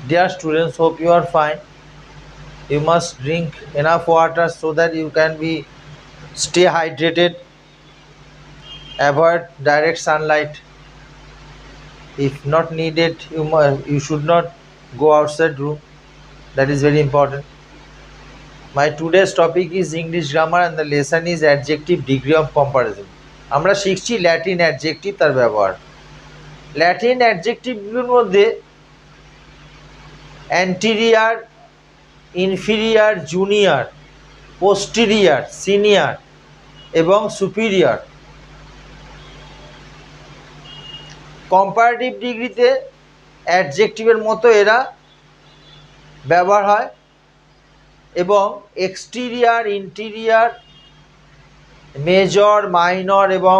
Dear students, hope you are fine. You must drink enough water so that you can be stay hydrated. Avoid direct sunlight. If not needed, you should not go outside room. That is very important. My today's topic is English grammar and the lesson is adjective degree of comparison. আমরা শিখছি Latin adjective তার ব্যবহার। Latin অ্যাডজেক্টিভগুলোর মধ্যে anterior, inferior, junior, posterior, senior এবং superior. Comparative ডিগ্রিতে অ্যাডজেক্টিভের মতো এরা ব্যবহার হয় এবং এক্সটেরিয়ার, ইন্টেরিয়ার, মেজর, মাইনর এবং